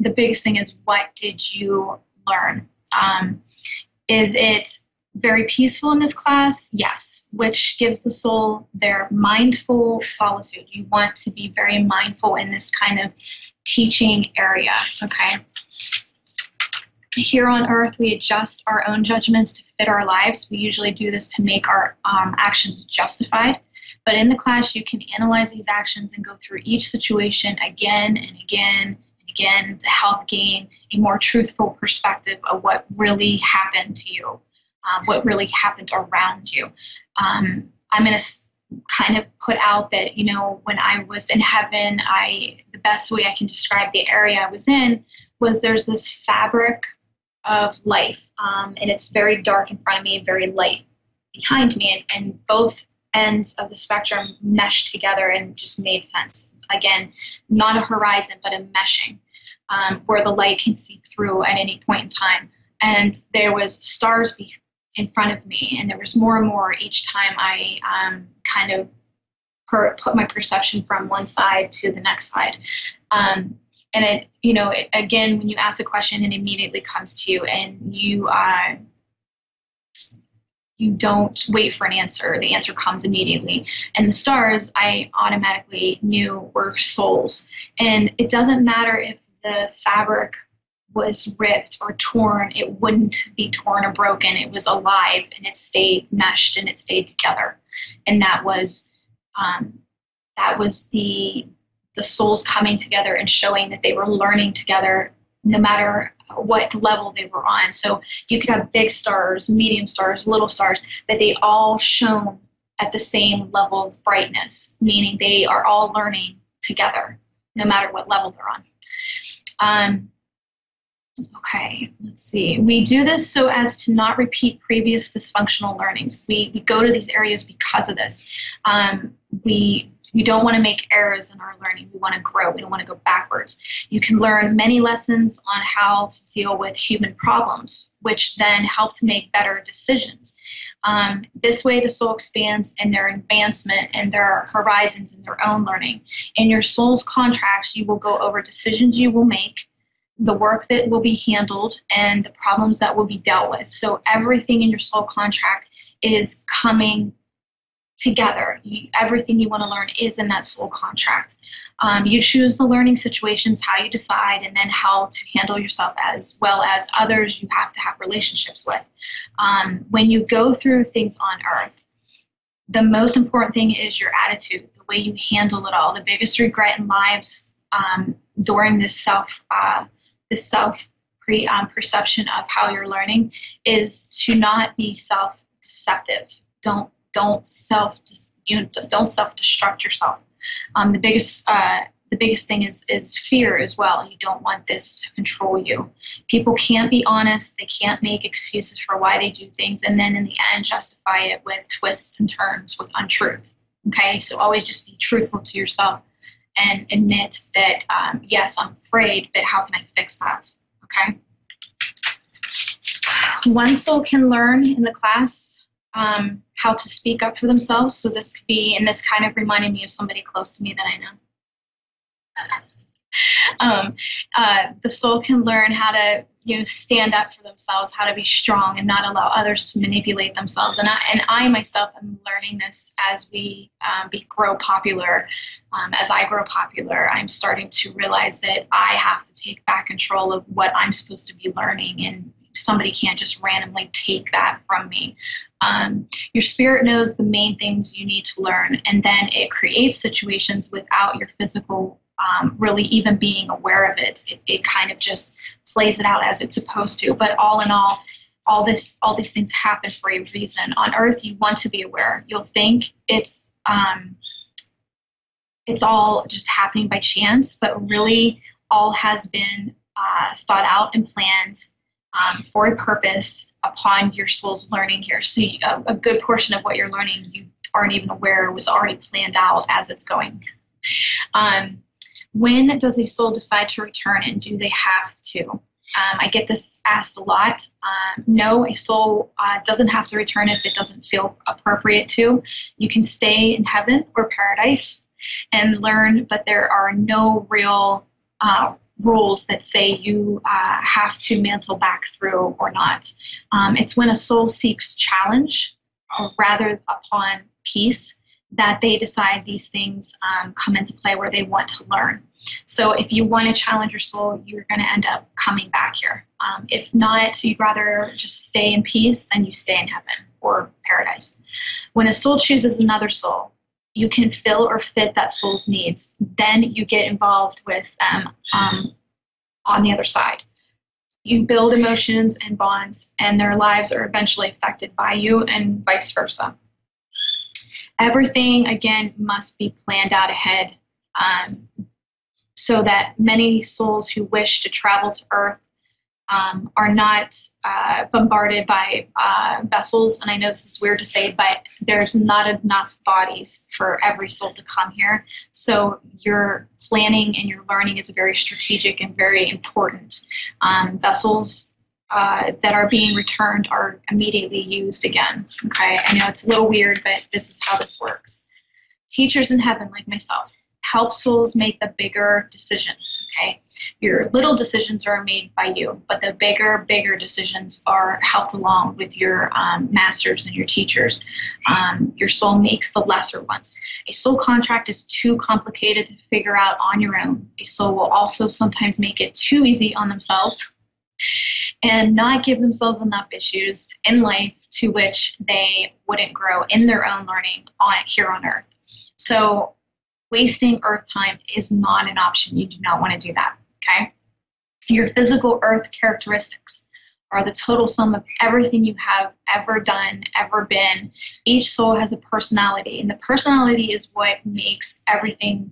the biggest thing is, what did you learn? Is it very peaceful in this class? Yes, which gives the soul their mindful solitude. You want to be very mindful in this kind of teaching area, okay? Here on earth, we adjust our own judgments to fit our lives. We usually do this to make our actions justified. But in the class, you can analyze these actions and go through each situation again and again and again to help gain a more truthful perspective of what really happened to you, what really happened around you. I'm going to kind of put out that, you know, when I was in heaven, the best way I can describe the area I was in was there's this fabric of life, and it's very dark in front of me, very light behind me, and both ends of the spectrum meshed together and just made sense. Again, not a horizon, but a meshing, where the light can seep through at any point in time. And there was stars in front of me, and there was more and more each time I kind of put my perception from one side to the next side. And it, you know, again, when you ask a question, it immediately comes to you, and you don't wait for an answer. The answer comes immediately. And the stars, I automatically knew were souls. And it doesn't matter if the fabric was ripped or torn, it wouldn't be torn or broken. It was alive, and it stayed meshed, and it stayed together. And that was the souls coming together and showing that they were learning together no matter what level they were on. So you could have big stars, medium stars, little stars, but they all shone at the same level of brightness, meaning they are all learning together, no matter what level they're on. Okay, let's see. We do this so as to not repeat previous dysfunctional learnings. We go to these areas because of this. We don't want to make errors in our learning. We want to grow. We don't want to go backwards. You can learn many lessons on how to deal with human problems, which then help to make better decisions. This way, the soul expands in their advancement and their horizons in their own learning. In your soul's contracts, you will go over decisions you will make, the work that will be handled, and the problems that will be dealt with. So everything in your soul contract is coming together. Everything you want to learn is in that soul contract. You choose the learning situations, how you decide, and then how to handle yourself as well as others you have to have relationships with. When you go through things on earth, the most important thing is your attitude, the way you handle it all. The biggest regret in lives during this perception of how you're learning is to not be self-deceptive. Don't self-destruct yourself. The biggest thing is fear as well. You don't want this to control you. People can't be honest. They can't make excuses for why they do things, and then in the end justify it with twists and turns, with untruth. Okay, so always just be truthful to yourself and admit that, yes, I'm afraid, but how can I fix that? Okay. One soul can learn in the class how to speak up for themselves. So this could be, and this kind of reminded me of somebody close to me that I know. The soul can learn how to, stand up for themselves, how to be strong and not allow others to manipulate themselves. And I myself am learning this as we grow popular. As I grow popular, I'm starting to realize that I have to take back control of what I'm supposed to be learning, and somebody can't just randomly take that from me. Your spirit knows the main things you need to learn, and then it creates situations without your physical really even being aware of it. It kind of just plays it out as it's supposed to. But all in all these things happen for a reason. On earth, you want to be aware. You'll think it's all just happening by chance, but really all has been thought out and planned for a purpose upon your soul's learning here. So a good portion of what you're learning, you aren't even aware was already planned out as it's going. When does a soul decide to return, and do they have to? I get this asked a lot. No, a soul doesn't have to return if it doesn't feel appropriate to. You can stay in heaven or paradise and learn, but there are no real rules that say you have to mantle back through or not. It's when a soul seeks challenge, or rather upon peace, that they decide these things come into play where they want to learn. So if you want to challenge your soul, you're going to end up coming back here. If not, you'd rather just stay in peace, then you stay in heaven or paradise. When a soul chooses another soul, you can fill or fit that soul's needs. Then you get involved with them on the other side. You build emotions and bonds, and their lives are eventually affected by you, and vice versa. Everything, again, must be planned out ahead, so that many souls who wish to travel to Earth are not bombarded by vessels. And I know this is weird to say, but there's not enough bodies for every soul to come here. So your planning and your learning is very strategic and very important. Vessels that are being returned are immediately used again. Okay, I know it's a little weird, but this is how this works. Teachers in heaven, like myself, help souls make the bigger decisions. Okay, your little decisions are made by you, but the bigger decisions are helped along with your masters and your teachers. Your soul makes the lesser ones. A soul contract is too complicated to figure out on your own. A soul will also sometimes make it too easy on themselves and not give themselves enough issues in life to which they wouldn't grow in their own learning here on Earth. So wasting Earth time is not an option. You do not want to do that, okay? Your physical Earth characteristics are the total sum of everything you have ever done, ever been. Each soul has a personality, and the personality is what makes everything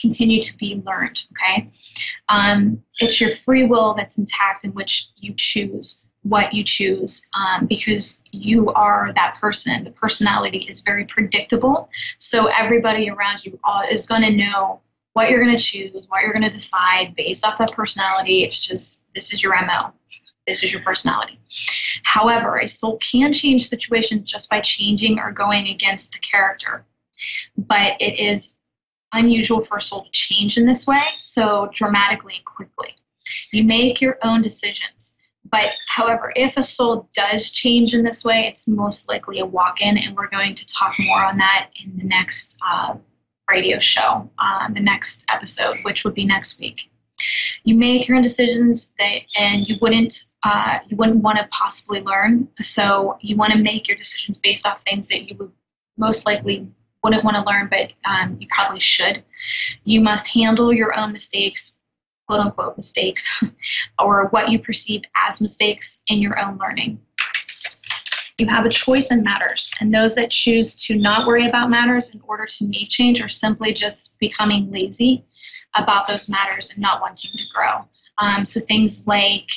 continue to be learned, okay? It's your free will that's intact, in which you choose what you choose, because you are that person. The personality is very predictable, so everybody around you is going to know what you're going to choose, what you're going to decide based off that personality. It's just, this is your MO. This is your personality. However, a soul can change situations just by changing or going against the character, but it is unusual for a soul to change in this way, so dramatically and quickly. You make your own decisions. But however, if a soul does change in this way, it's most likely a walk-in, and we're going to talk more on that in the next radio show, the next episode, which would be next week. You make your own decisions, and you wouldn't want to possibly learn. So you want to make your decisions based off things that you would most likely wouldn't want to learn, but you probably should. You must handle your own mistakes, quote-unquote mistakes, or what you perceive as mistakes in your own learning. You have a choice in matters, and those that choose to not worry about matters in order to make change are simply just becoming lazy about those matters and not wanting to grow. So things like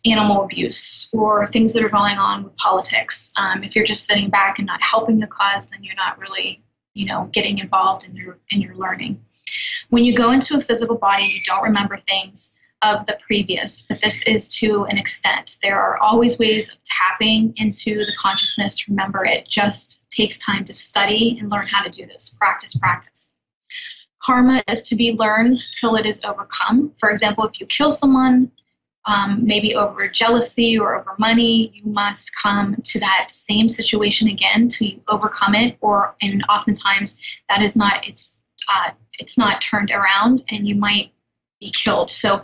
animal abuse, or things that are going on with politics. If you're just sitting back and not helping the cause, then you're not really, getting involved in your learning. When you go into a physical body, you don't remember things of the previous, but this is to an extent. There are always ways of tapping into the consciousness to remember it. Just takes time to study and learn how to do this. Practice. Karma is to be learned till it is overcome. For example, if you kill someone, maybe over jealousy or over money, you must come to that same situation again to overcome it, and oftentimes that is not, it's not turned around, and you might be killed. So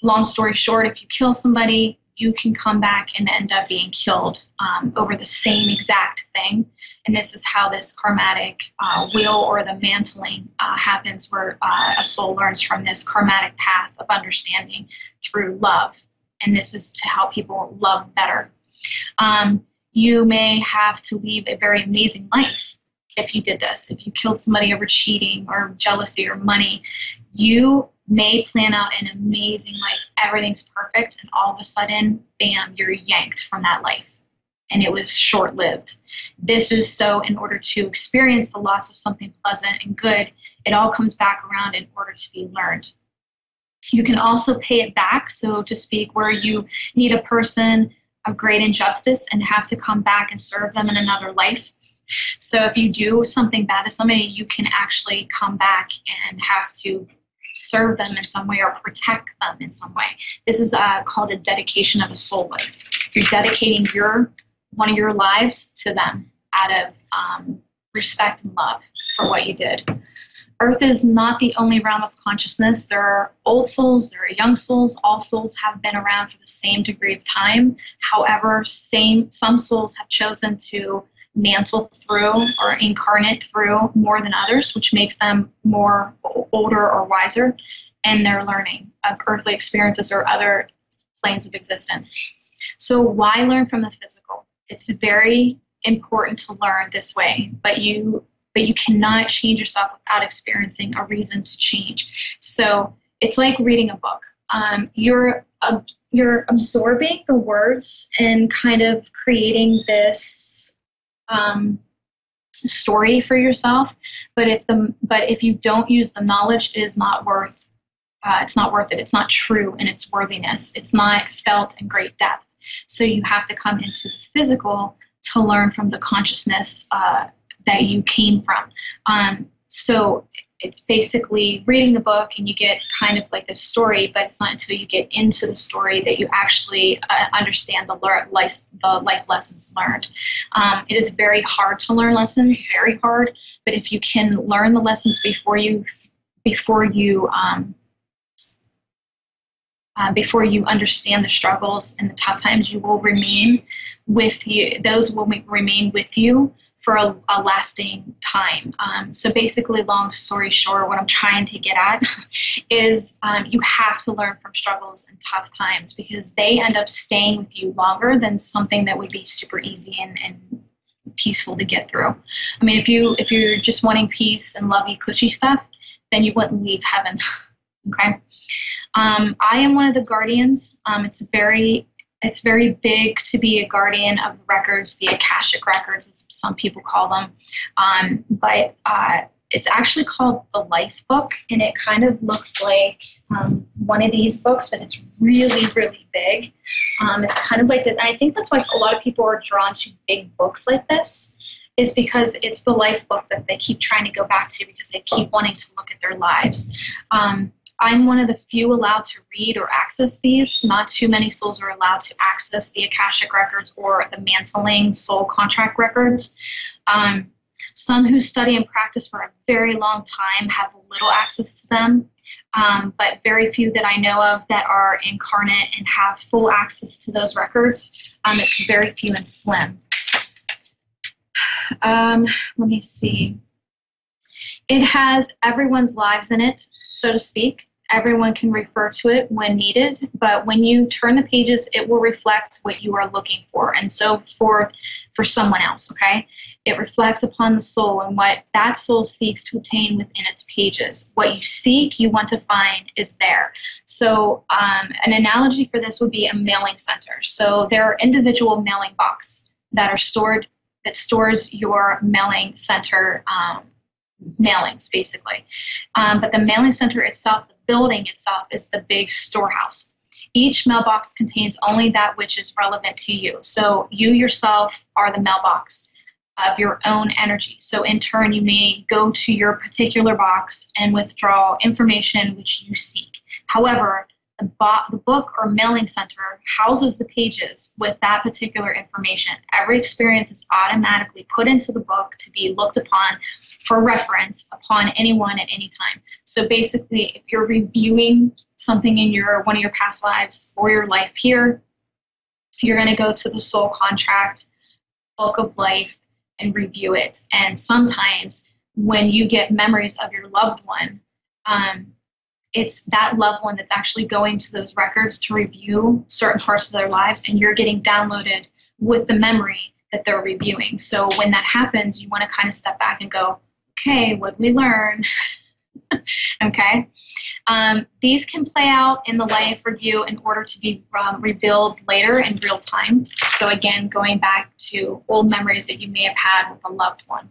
long story short, if you kill somebody, you can come back and end up being killed over the same exact thing. And this is how this karmatic wheel, or the mantling, happens, where a soul learns from this karmatic path of understanding through love. And this is to help people love better. You may have to leave a very amazing life if you did this. If you killed somebody over cheating or jealousy or money, you may plan out an amazing life. Everything's perfect, and all of a sudden, bam, you're yanked from that life. And it was short-lived. This is so in order to experience the loss of something pleasant and good, it all comes back around in order to be learned. You can also pay it back, so to speak, where you need a person a great injustice and have to come back and serve them in another life. So if you do something bad to somebody, you can actually come back and have to serve them in some way or protect them in some way. This is called a dedication of a soul life. You're dedicating one of your lives to them out of respect and love for what you did. Earth is not the only realm of consciousness. There are old souls, there are young souls. All souls have been around for the same degree of time. However, some souls have chosen to mantle through or incarnate through more than others, which makes them more older or wiser, and they're learning of earthly experiences or other planes of existence. So why learn from the physical? It's very important to learn this way, but you cannot change yourself without experiencing a reason to change. So it's like reading a book. You're absorbing the words and kind of creating this story for yourself. But if you don't use the knowledge, it is not worth. It's not worth it. It's not true in its worthiness. It's not felt in great depth. So you have to come into the physical to learn from the consciousness that you came from. So it's basically reading the book and you get kind of like this story, but it's not until you get into the story that you actually understand the life lessons learned. It is very hard to learn lessons, very hard, but if you can learn the lessons before you understand the struggles and the tough times, you will remain with you. Those will remain with you for a lasting time. So basically, long story short, what I'm trying to get at is you have to learn from struggles and tough times because they end up staying with you longer than something that would be super easy and peaceful to get through. I mean, if you're just wanting peace and lovey cushy stuff, then you wouldn't leave heaven. Okay. I am one of the guardians. It's very big to be a guardian of the records, the Akashic records, as some people call them. But it's actually called the Life Book, and it kind of looks like one of these books, but it's really, really big. It's kind of like that. And I think that's why a lot of people are drawn to big books like this, is because it's the life book that they keep trying to go back to because they keep wanting to look at their lives. I'm one of the few allowed to read or access these. Not too many souls are allowed to access the Akashic records or the mantling soul contract records. Some who study and practice for a very long time have little access to them, but very few that I know of that are incarnate and have full access to those records. It's very few and slim. Let me see. It has everyone's lives in it, so to speak. Everyone can refer to it when needed, but when you turn the pages, it will reflect what you are looking for, and so forth for someone else, okay? It reflects upon the soul and what that soul seeks to obtain within its pages. What you seek, you want to find, is there. So an analogy for this would be a mailing center. So there are individual mailing boxes that stores your mailing center mailings, basically. But the mailing center itself, the building itself, is the big storehouse. Each mailbox contains only that which is relevant to you. So you yourself are the mailbox of your own energy. So in turn, you may go to your particular box and withdraw information which you seek. However, the book or mailing center houses the pages with that particular information. Every experience is automatically put into the book to be looked upon for reference upon anyone at any time. So basically, if you're reviewing something in one of your past lives or your life here, you're going to go to the soul contract, book of life, and review it. And sometimes when you get memories of your loved one, it's that loved one that's actually going to those records to review certain parts of their lives, and you're getting downloaded with the memory that they're reviewing. So when that happens, you want to kind of step back and go, okay, what did we learn? Okay. These can play out in the life review in order to be revealed later in real time. So again, going back to old memories that you may have had with a loved one.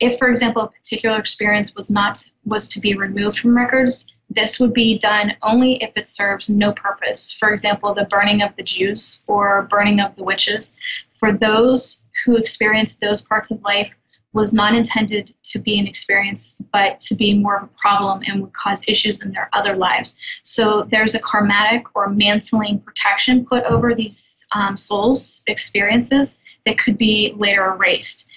If, for example, a particular experience was to be removed from records, this would be done only if it serves no purpose. For example, the burning of the Jews or burning of the witches. For those who experience those parts of life was not intended to be an experience, but to be more of a problem and would cause issues in their other lives. So there's a karmatic or mantling protection put over these souls' experiences that could be later erased.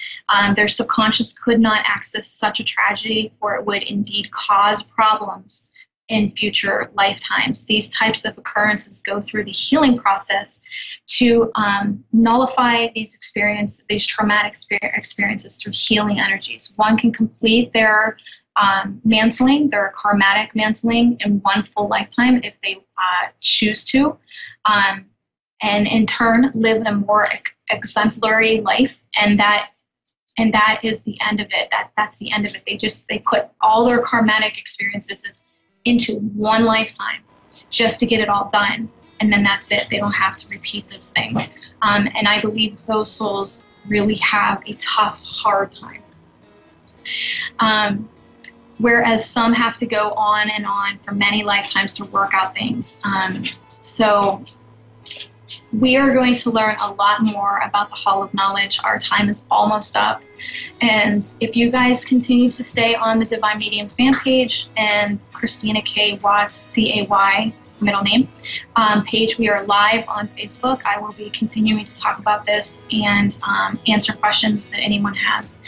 Their subconscious could not access such a tragedy, for it would indeed cause problems in future lifetimes. These types of occurrences go through the healing process to nullify these traumatic experiences through healing energies. One can complete their mantling, their karmatic mantling, in one full lifetime if they choose to, and in turn live a more exemplary life, and that is the end of it. That's the end of it. They put all their karmatic experiences into one lifetime just to get it all done, and then that's it. They don't have to repeat those things. And I believe those souls really have a tough, hard time. Whereas some have to go on and on for many lifetimes to work out things. So we are going to learn a lot more about the Hall of Knowledge. Our time is almost up. And if you guys continue to stay on the Divine Medium fan page and Christina K. Watts, C-A-Y, middle name, page, we are live on Facebook. I will be continuing to talk about this and answer questions that anyone has.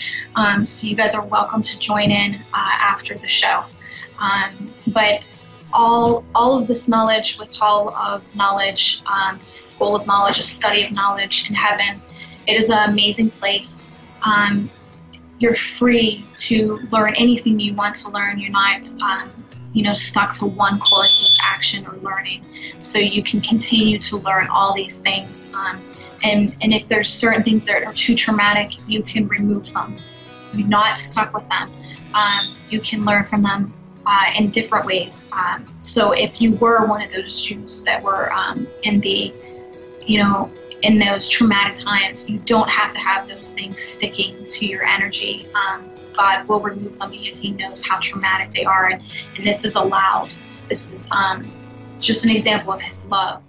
So you guys are welcome to join in after the show. But all of this knowledge with Hall of Knowledge, School of Knowledge, a study of knowledge in heaven, it is an amazing place. You're free to learn anything you want to learn. You're not stuck to one course of action or learning. So you can continue to learn all these things. And if there's certain things that are too traumatic, you can remove them. You're not stuck with them. You can learn from them in different ways. So if you were one of those Jews that were in those traumatic times, you don't have to have those things sticking to your energy. God will remove them because he knows how traumatic they are, and this is allowed. This is just an example of his love.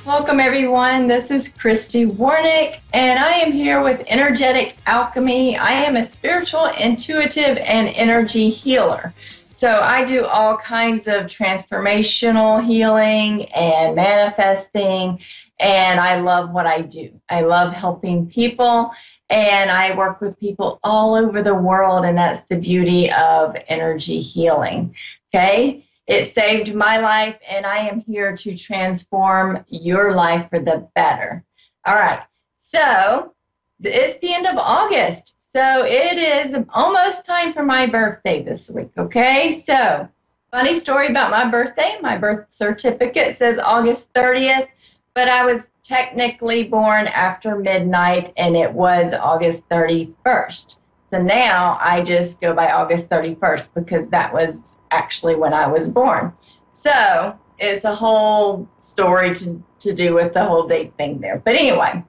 Welcome everyone, this is Christy Warnick and I am here with Energetic Alchemy. I am a spiritual, intuitive, and energy healer. So I do all kinds of transformational healing and manifesting, and I love what I do. I love helping people, and I work with people all over the world, and that's the beauty of energy healing, okay? It saved my life, and I am here to transform your life for the better. All right, so it's the end of August, so it is almost time for my birthday this week, okay? So, funny story about my birthday. My birth certificate says August 30th, but I was technically born after midnight, and it was August 31st. So now I just go by August 31st because that was actually when I was born. So it's a whole story to do with the whole date thing there. But anyway,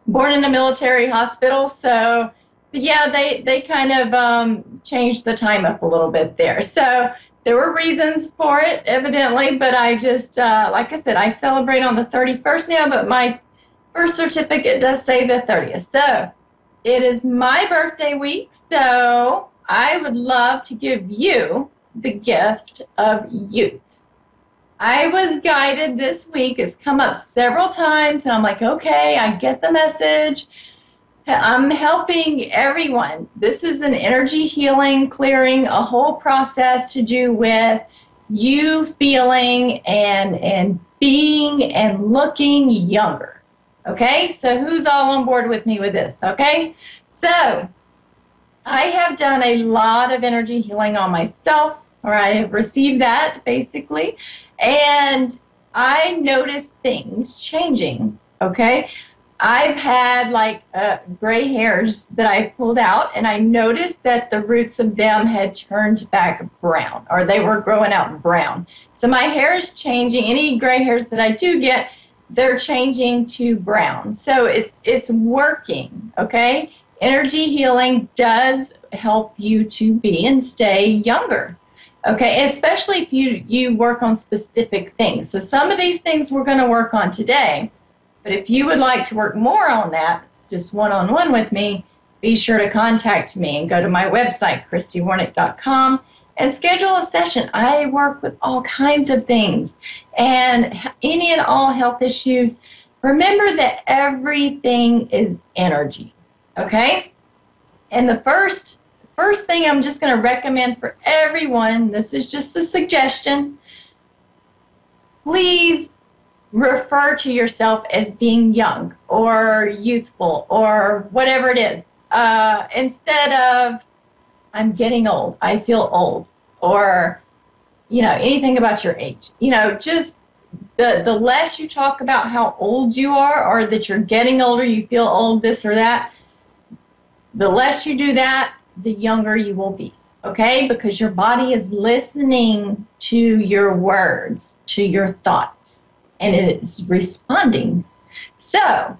born in a military hospital, so yeah, they kind of changed the time up a little bit there. So there were reasons for it, evidently, but I just, like I said, I celebrate on the 31st now, but my birth certificate does say the 30th. So it is my birthday week, so I would love to give you the gift of youth. I was guided this week. It's come up several times, and I'm like, okay, I get the message. I'm helping everyone. This is an energy healing, clearing, a whole process to do with you feeling and being and looking younger. Okay, so who's all on board with me with this? Okay, so I have done a lot of energy healing on myself, or I have received that basically, and I noticed things changing. Okay, I've had like gray hairs that I pulled out, and I noticed that the roots of them had turned back brown, or they were growing out brown. So my hair is changing. Any gray hairs that I do get, they're changing to brown. So it's working, okay? Energy healing does help you to be and stay younger, okay? Especially if you work on specific things. So some of these things we're going to work on today. But if you would like to work more on that, just one-on-one with me, be sure to contact me and go to my website, ChristyWarnick.com, and schedule a session. I work with all kinds of things and any and all health issues. Remember that everything is energy, okay? And the first thing I'm just going to recommend for everyone, this is just a suggestion, please refer to yourself as being young or youthful or whatever it is, instead of I'm getting old, I feel old, or anything about your age. Just the less you talk about how old you are or that you're getting older, you feel old, this or that, the less you do that, the younger you will be, okay? Because your body is listening to your words, to your thoughts, and it is responding. So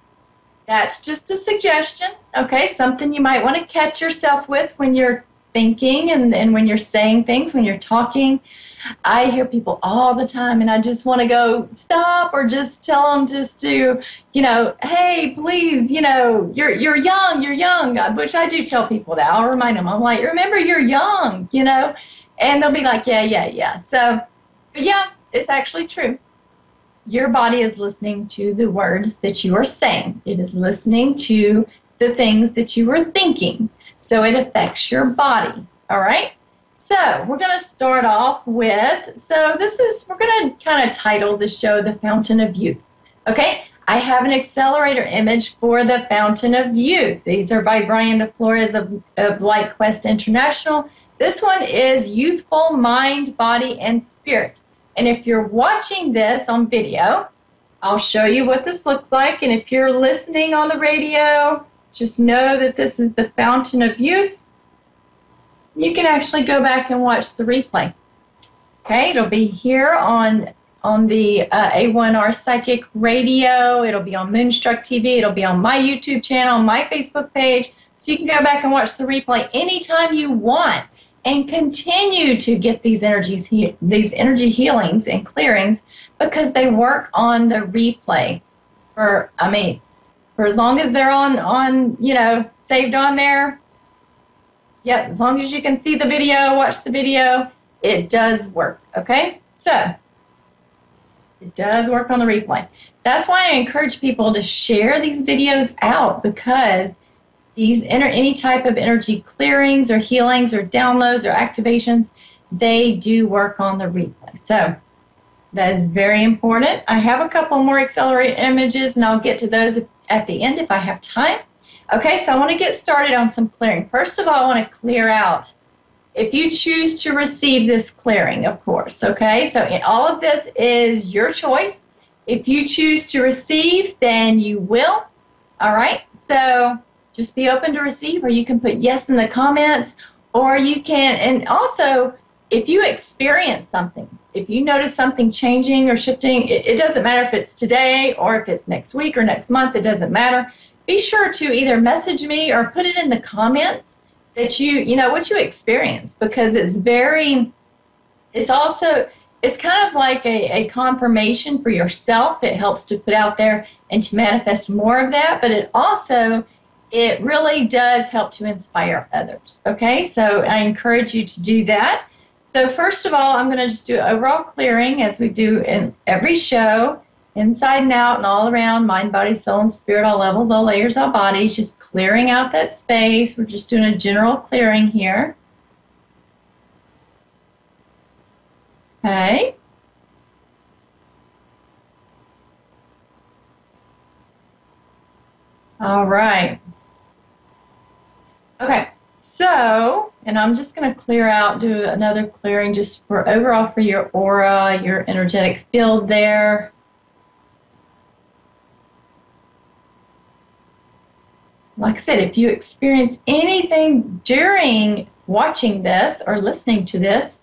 that's just a suggestion, okay? Something you might want to catch yourself with when you're thinking and when you're saying things, when you're talking. I hear people all the time, and I just want to go, stop, or just tell them just to, hey, please, you're young, which I do tell people that. I'll remind them. I'm like, remember, you're young, and they'll be like, yeah. So, but yeah, it's actually true. Your body is listening to the words that you are saying. It is listening to the things that you are thinking. So it affects your body, all right? So we're going to start off with, we're going to kind of title the show The Fountain of Youth, okay? I have an accelerator image for The Fountain of Youth. These are by Brian DeFlores of Light Quest International. This one is Youthful Mind, Body, and Spirit. And if you're watching this on video, I'll show you what this looks like. And if you're listening on the radio, just know that this is the Fountain of Youth. You can actually go back and watch the replay. Okay, it'll be here on the A1R Psychic radio. It'll be on Moonstruck TV. It'll be on my YouTube channel, my Facebook page. So you can go back and watch the replay anytime you want, and continue to get these energy healings and clearings, because they work on the replay for as long as they're on saved on there. Yep, as long as you can see the video, watch the video, it does work, okay? So it does work on the replay. That's why I encourage people to share these videos out, because any type of energy clearings or healings or downloads or activations, they do work on the replay. So that is very important. I have a couple more accelerated images, and I'll get to those at the end if I have time. Okay, so I want to get started on some clearing. First of all, I want to clear out, if you choose to receive this clearing, of course, okay? So all of this is your choice. If you choose to receive, then you will, all right? So just be open to receive, or you can put yes in the comments, or you can, and also, if you experience something, if you notice something changing or shifting, it doesn't matter if it's today or if it's next week or next month, it doesn't matter. Be sure to either message me or put it in the comments that what you experienced, because it's kind of like a confirmation for yourself. It helps to put out there and to manifest more of that, but it really does help to inspire others, okay? So I encourage you to do that. So first of all, I'm going to just do overall clearing as we do in every show, inside and out and all around, mind, body, soul, and spirit, all levels, all layers, all bodies, just clearing out that space. We're just doing a general clearing here. Okay. All right. Okay. So, and I'm just going to clear out, do another clearing just for overall for your aura, your energetic field there. Like I said, if you experience anything during watching this or listening to this,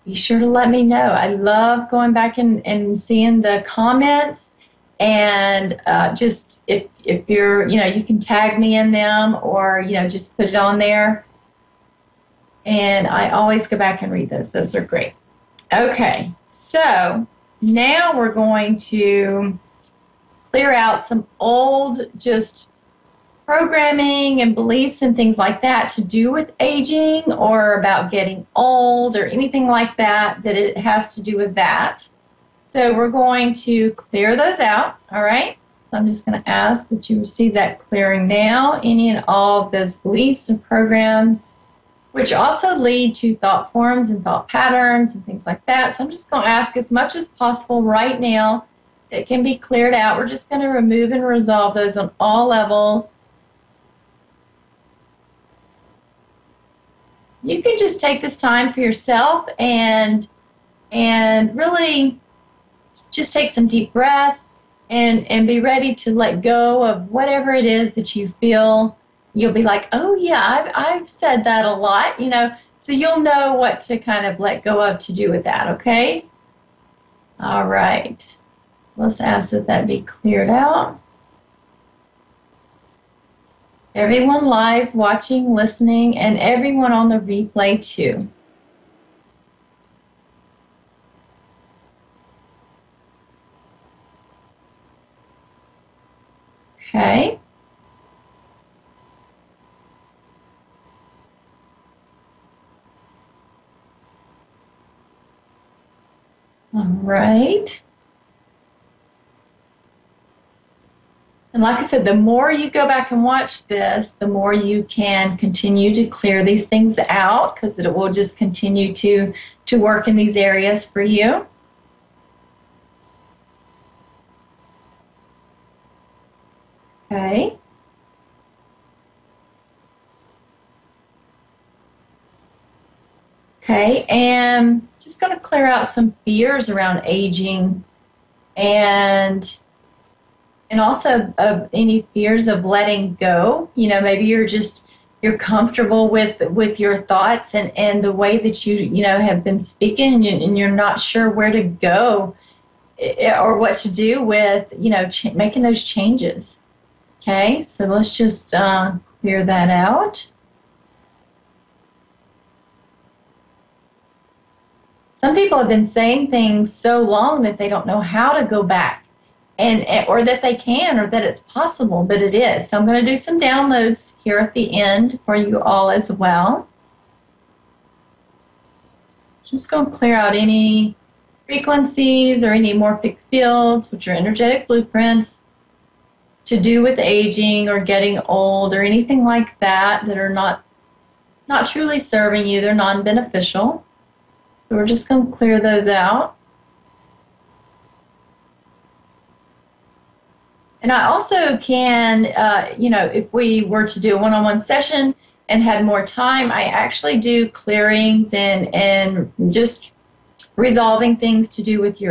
be sure to let me know. I love going back and seeing the comments, and just if you're, you can tag me in them, or, just put it on there. And I always go back and read those. Those are great. Okay, so now we're going to clear out some old just programming and beliefs and things like that to do with aging or about getting old or anything like that, that it has to do with that. So we're going to clear those out, all right? So I'm just going to ask that you receive that clearing now, any and all of those beliefs and programs, which also lead to thought forms and thought patterns and things like that. So I'm just going to ask as much as possible right now that can be cleared out. We're just going to remove and resolve those on all levels. You can just take this time for yourself and really just take some deep breaths and be ready to let go of whatever it is that you feel. You'll be like, oh yeah, I've said that a lot, so you'll know what to kind of let go of to do with that, okay? All right. Let's ask that that be cleared out. Everyone live, watching, listening, and everyone on the replay too. Okay. All right. And like I said, the more you go back and watch this, the more you can continue to clear these things out, because it will just continue to work in these areas for you. Okay. Okay, and just going to clear out some fears around aging, and also any fears of letting go. Maybe you're comfortable with your thoughts and the way that you have been speaking, and you're not sure where to go or what to do with making those changes. Okay, so let's just clear that out. Some people have been saying things so long that they don't know how to go back, or that they can, or that it's possible, but it is. So I'm going to do some downloads here at the end for you all as well. Just going to clear out any frequencies or any morphic fields, which are energetic blueprints, to do with aging or getting old or anything like that that are not truly serving you. They're non-beneficial. So we're just going to clear those out. And I also can, if we were to do a one-on-one session and had more time, I actually do clearings and just resolving things to do with your